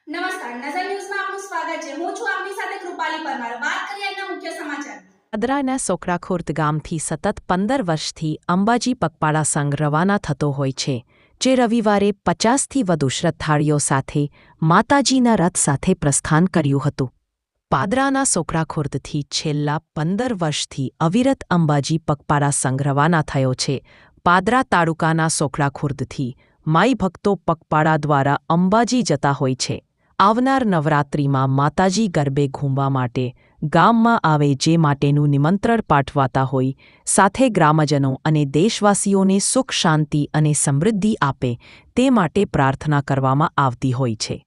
નમસ્કાર, નજર ન્યૂઝમાં આપનું સ્વાગત છે। હું છું આપની સાથે કૃપાલી પરમાર। વાત કરીએ આજના મુખ્ય સમાચાર। પાદરાના સોખડાખુર્દ ગામથી સતત 15 વર્ષથી અંબાજી પગપાળા સંઘ રવાના થતો હોય છે, જે રવિવારે 50થી વધુ શ્રદ્ધાળુઓ સાથે માતાજીના રથ સાથે પ્રસ્થાન કર્યું હતું। પાદરાના સોખડાખુર્દથી છેલ્લા 15 વર્ષથી અવિરત અંબાજી પગપાળા સંઘ રવાના થયો છે। પાદરા તાલુકાના સોખડાખુર્દથી માઈ ભક્તો પગપાળા દ્વારા અંબાજી જતા હોય છે। આવનાર નવરાત્રિમાં માતાજી ગરબે ઘૂમવા માટે ગામમાં આવે જે માટેનું નિમંત્રણ પાઠવાતા હોય, સાથે ગ્રામજનો અને દેશવાસીઓને સુખ શાંતિ અને સમૃદ્ધિ આપે તે માટે પ્રાર્થના કરવામાં આવતી હોય છે।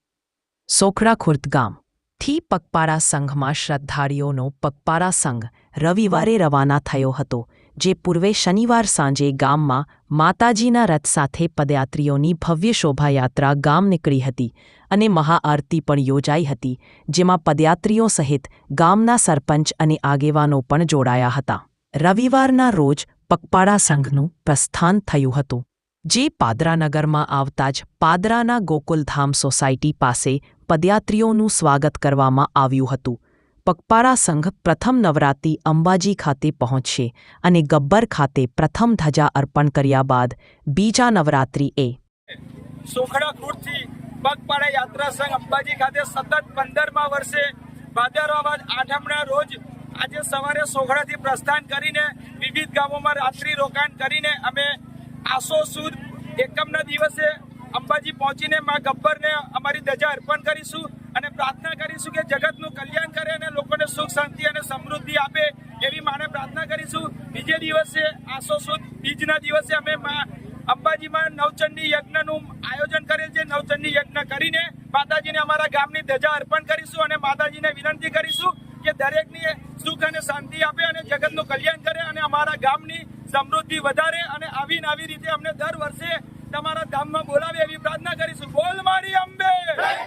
સોખડાખુર્દ ગામથી પગપાળા સંઘમાં શ્રદ્ધાળુઓનો પગપાળા સંઘ રવિવારે રવાના થયો હતો, જે પૂર્વે શનિવાર સાંજે ગામમાં માતાજીના રથ સાથે પદયાત્રીઓની ભવ્ય શોભાયાત્રા ગામ નીકળી હતી અને મહાઆરતી પણ યોજાઈ હતી, જેમાં પદયાત્રીઓ સહિત ગામના સરપંચ અને આગેવાનો પણ જોડાયા હતા। રવિવારના રોજ પગપાળા સંઘનું પ્રસ્થાન થયું હતું, જે પાદરા નગરમાં આવતા જ પાદરાના ગોકુલધામ સોસાયટી પાસે પદયાત્રીઓનું સ્વાગત કરવામાં આવ્યું હતું। પગપાળા સંઘ પ્રથમ નવરાત્રિ અંબાજી ખાતે પહોંચશે અને ગબ્બર ખાતે પ્રથમ ધજા અર્પણ કર્યા બાદ બીજા નવરાત્રિ સોખડાખુર્દથી પગપાળા યાત્રા સંઘ અંબાજી ખાતે સતત 15મા વર્ષે ભાદરવા 8મના રોજ આજે સવારે સોખડાથી પ્રસ્થાન કરીને વિવિધ ગામોમાં રાત્રિ રોકાણ કરીને અમે આસો સુદ એકમના દિવસે અંબાજી પહોંચીને મા ગબ્બરને અમારી ધજા અર્પણ કરીશું અને પ્રાર્થના કરીશું કે જગતનું કલ્યાણ કરે અને લોકોને સુખ શાંતિ અને સમૃદ્ધિ આપે એવી માને પ્રાર્થના કરીશું। બીજે દિવસે આસો સુદ બીજના દિવસે અમે અંબાજીમાં નવચંડી યજ્ઞનું આયોજન કરેલ છે। નવચંડી યજ્ઞ કરીને માતાજીને અમારા ગામની ધજા અર્પણ કરીશું અને માતાજીને વિનંતી કરીશું કે દરેકને સુખ અને શાંતિ આપે અને જગતનું કલ્યાણ કરે અને અમારા ગામની સમૃદ્ધિ વધારે અને આવી રીતે અમને દર વર્ષે તમારા ધામમાં બોલાવે એવી પ્રાર્થના કરીશું। બોલ મારી